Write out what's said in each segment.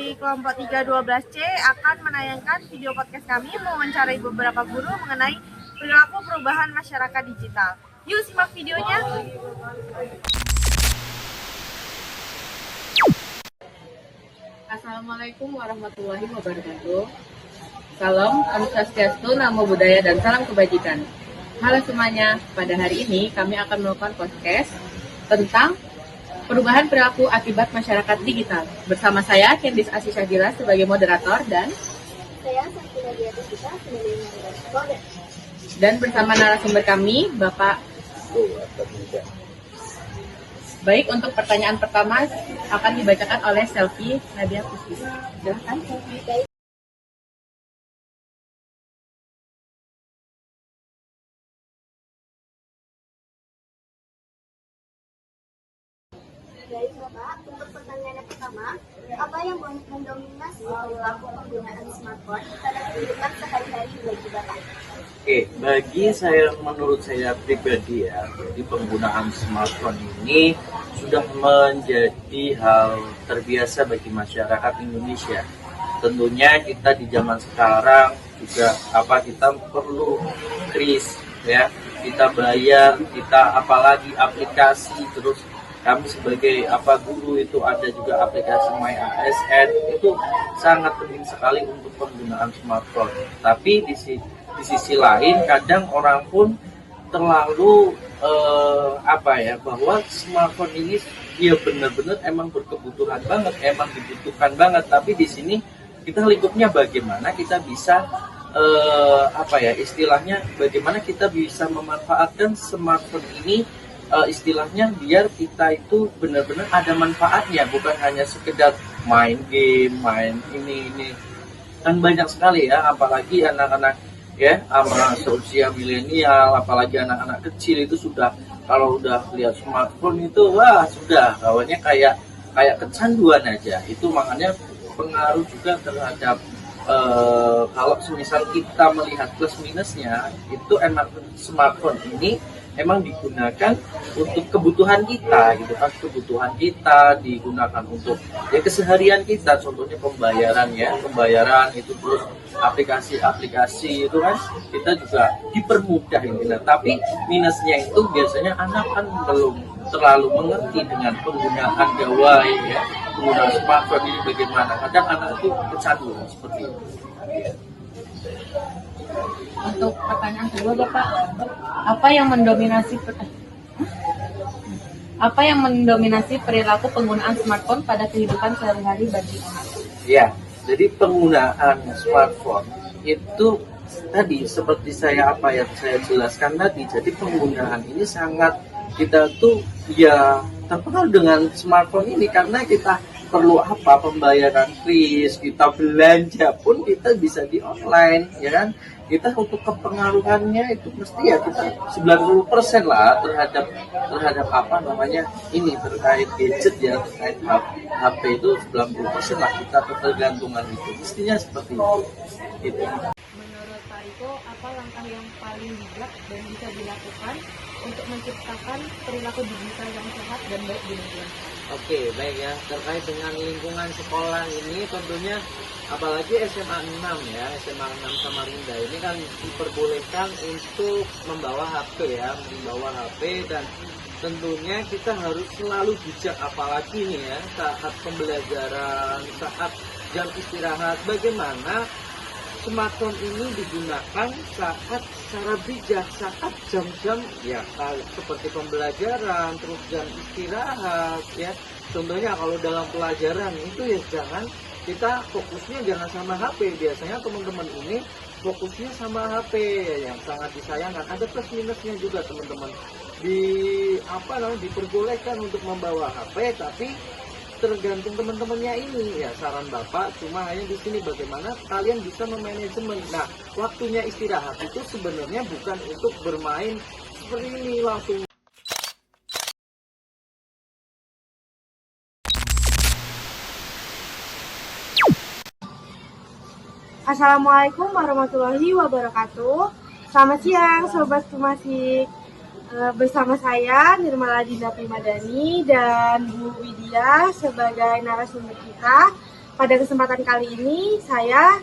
dari kelompok 312C akan menayangkan video podcast kami mewawancarai beberapa guru mengenai perilaku perubahan masyarakat digital. Yuk simak videonya. Assalamualaikum warahmatullahi wabarakatuh. Salam, Om Swastiastu, Namo Buddhaya, dan salam kebajikan. Halo semuanya, pada hari ini kami akan melakukan podcast tentang perubahan perilaku akibat masyarakat digital. Bersama saya, Kendis Asisagila sebagai moderator dan Saya Sakina Diatisita sebagai moderator. Dan bersama narasumber kami, Bapak. Baik, untuk pertanyaan pertama akan dibacakan oleh Selfie Nadia Pusti. Silakan. Baik Bapak, untuk pertanyaan yang pertama, apa yang mendominasi perilaku penggunaan smartphone pada kehidupan sehari-hari bagi Bapak? Oke, menurut saya pribadi ya, jadi penggunaan smartphone ini sudah menjadi hal terbiasa bagi masyarakat Indonesia. Tentunya kita di zaman sekarang juga kita perlu kris ya, kita bayar, kita apalagi aplikasi, terus kami sebagai guru itu ada juga aplikasi My ASN, itu sangat penting sekali untuk penggunaan smartphone. Tapi di sisi lain kadang orang pun terlalu bahwa smartphone ini dia benar-benar emang berkebutuhan banget, emang dibutuhkan banget. Tapi di sini kita lingkupnya bagaimana kita bisa istilahnya bagaimana kita bisa memanfaatkan smartphone ini istilahnya biar kita itu benar-benar ada manfaatnya, bukan hanya sekedar main game, main ini kan banyak sekali ya, apalagi anak-anak ya sama seusia milenial, apalagi anak-anak kecil itu sudah kalau udah lihat smartphone itu sudah kawannya kayak kecanduan aja. Itu makanya pengaruh juga terhadap kalau semisal kita melihat plus minusnya, itu emang smartphone ini emang digunakan untuk kebutuhan kita gitu kan, kebutuhan kita digunakan untuk ya keseharian kita, contohnya pembayaran itu, terus aplikasi itu kan kita juga dipermudah ini. Nah, tapi minusnya itu biasanya anak kan belum terlalu mengerti dengan penggunaan gawai ya, penggunaan smartphone ini bagaimana, kadang anak itu kecanduan seperti itu. Untuk pertanyaan kedua, Bapak, apa yang mendominasi perilaku penggunaan smartphone pada kehidupan sehari-hari bagi anak? Ya, jadi penggunaan smartphone itu tadi seperti yang saya jelaskan tadi. Jadi penggunaan ini sangat, kita tuh ya terpengaruh dengan smartphone ini karena kita perlu pembayaran kris, kita belanja pun kita bisa di online ya kan. Kita untuk kepengaruhannya itu mesti ya kita 90% lah terhadap ini terkait gadget ya, terkait HP itu 90% lah kita ketergantungan itu, mestinya seperti itu. Menurut Pak Iko, apa langkah yang paling bijak dan bisa dilakukan untuk menciptakan perilaku digital yang sehat dan baik di lingkungan? Oke, baik ya, terkait dengan lingkungan sekolah ini tentunya apalagi SMA 6 ya, SMA 6 Samarinda ini kan diperbolehkan untuk membawa HP ya, dan tentunya kita harus selalu bijak, apalagi nih ya saat pembelajaran, saat jam istirahat, bagaimana smartphone ini digunakan saat secara bijak, saat jam-jam ya seperti pembelajaran, terus jam istirahat ya. Contohnya kalau dalam pelajaran itu ya jangan kita fokusnya jangan sama HP. Biasanya teman-teman ini fokusnya sama HP yang sangat disayangkan. Ada plus minusnya juga teman-teman. Diperbolehkan untuk membawa HP, tapi tergantung teman-temannya ini ya. Saran Bapak cuma hanya di sini bagaimana kalian bisa memanajemen. Nah, waktunya istirahat itu sebenarnya bukan untuk bermain seperti ini langsung. Assalamualaikum warahmatullahi wabarakatuh. Selamat siang Sobat Tumasik. Bersama saya Nirmala Dinda Primadani dan Bu Widya sebagai narasumber kita. Pada kesempatan kali ini, saya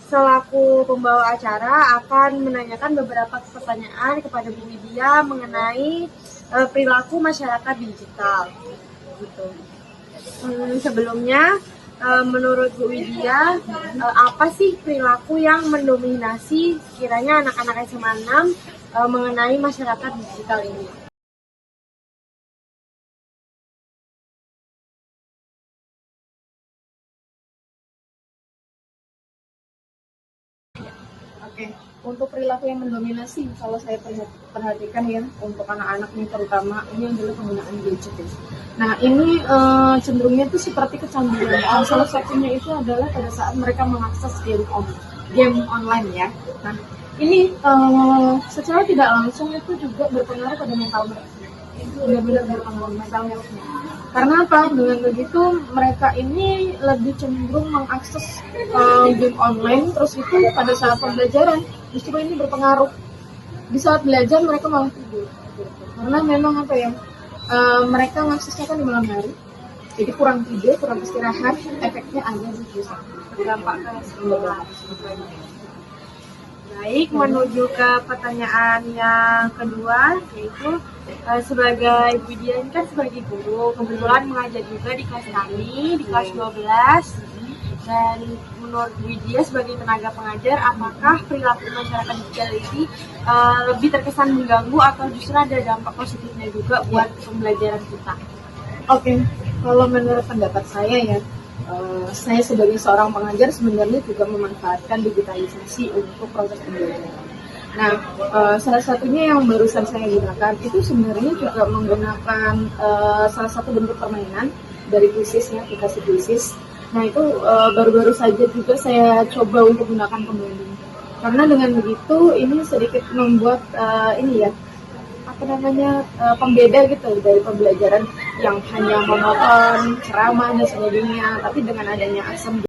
selaku pembawa acara akan menanyakan beberapa pertanyaan kepada Bu Widya mengenai perilaku masyarakat digital. Gitu. Sebelumnya, menurut Bu Widya, apa sih perilaku yang mendominasi kiranya anak-anak SMA 6 mengenai masyarakat digital ini? Oke, untuk perilaku yang mendominasi, kalau saya perhatikan ya, untuk anak-anak ini terutama, ini adalah penggunaan gadget ya. Nah, ini cenderungnya itu seperti kecanduan. Salah satunya itu adalah pada saat mereka mengakses game online ya. Nah, ini secara tidak langsung itu juga berpengaruh pada mental mereka. Benar-benar berpengaruh mental mereka. Karena apa? Dengan begitu mereka ini lebih cenderung mengakses game online, terus itu pada saat pembelajaran justru ini berpengaruh. Di saat belajar mereka malah tidur. Karena memang apa ya? Mereka mengaksesnya kan di malam hari, jadi kurang tidur, kurang istirahat, efeknya ada di bisa berdampak ke sekolah. Baik, menuju ke pertanyaan yang kedua, yaitu sebagai Bu Widya ini kan sebagai guru, kebetulan mengajar juga di kelas kami, di kelas 12. Dan menurut Bu Widya sebagai tenaga pengajar, apakah perilaku masyarakat digital ini lebih terkesan mengganggu atau justru ada dampak positifnya juga buat pembelajaran kita? Oke, kalau menurut pendapat saya ya, saya sebagai seorang pengajar sebenarnya juga memanfaatkan digitalisasi untuk proses pembelajaran. Nah, salah satunya yang barusan saya gunakan itu sebenarnya juga menggunakan salah satu bentuk permainan dari Quizizz ya, aplikasi Quizizz. Nah, itu baru-baru saja juga saya coba untuk gunakan kembali. Karena dengan begitu ini sedikit membuat pembeda gitu dari pembelajaran yang hanya monoton, ceramah dan sebagainya. Tapi dengan adanya asam.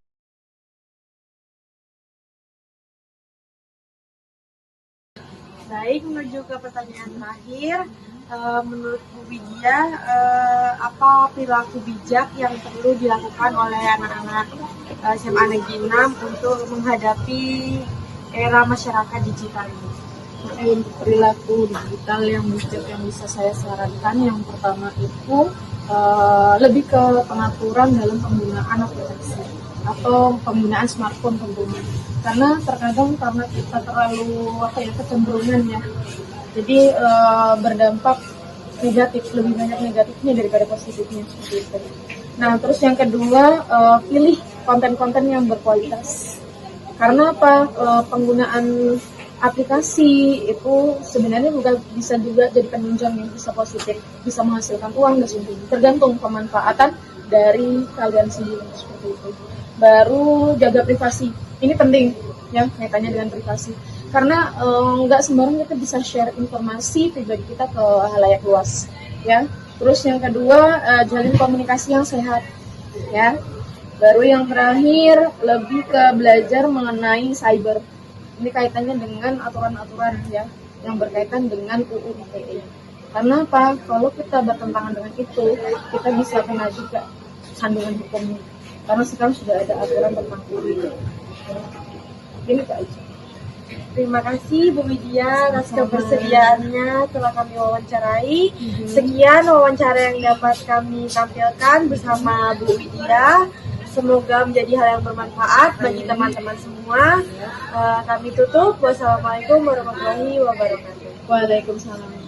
Baik, menuju ke pertanyaan terakhir, menurut Bu Widya, apa perilaku bijak yang perlu dilakukan oleh anak-anak SMA Negeri 6 untuk menghadapi era masyarakat digital ini? Untuk perilaku digital yang bijak yang bisa saya sarankan, yang pertama itu lebih ke pengaturan dalam penggunaan aplikasi atau penggunaan smartphone tentunya. Karena terkadang karena kita terlalu kecenderungan ya, jadi berdampak negatif, lebih banyak negatifnya daripada positifnya seperti itu. Nah, terus yang kedua, pilih konten-konten yang berkualitas. Karena apa? Penggunaan aplikasi itu sebenarnya juga bisa juga jadi penunjang yang bisa positif, bisa menghasilkan uang dan sebagainya. Tergantung pemanfaatan dari kalian sendiri seperti itu. Baru jaga privasi, ini penting ya kaitannya dengan privasi. Karena nggak sembarang kita bisa share informasi pribadi kita ke halayak luas, ya. Terus yang kedua, jalin komunikasi yang sehat, ya. Baru yang terakhir, lebih ke belajar mengenai cyber. Ini kaitannya dengan aturan-aturan ya yang berkaitan dengan UU ITE. Karena apa? Kalau kita bertentangan dengan itu, kita bisa kena juga sandungan hukumnya. Karena sekarang sudah ada aturan tentang UU. Ini aja. Terima kasih Bu Widya atas kebersediaannya telah kami wawancarai. Sekian wawancara yang dapat kami tampilkan bersama Bu Widya. Semoga menjadi hal yang bermanfaat bagi teman-teman semua. Kami tutup. Wassalamualaikum warahmatullahi wabarakatuh. Waalaikumsalam.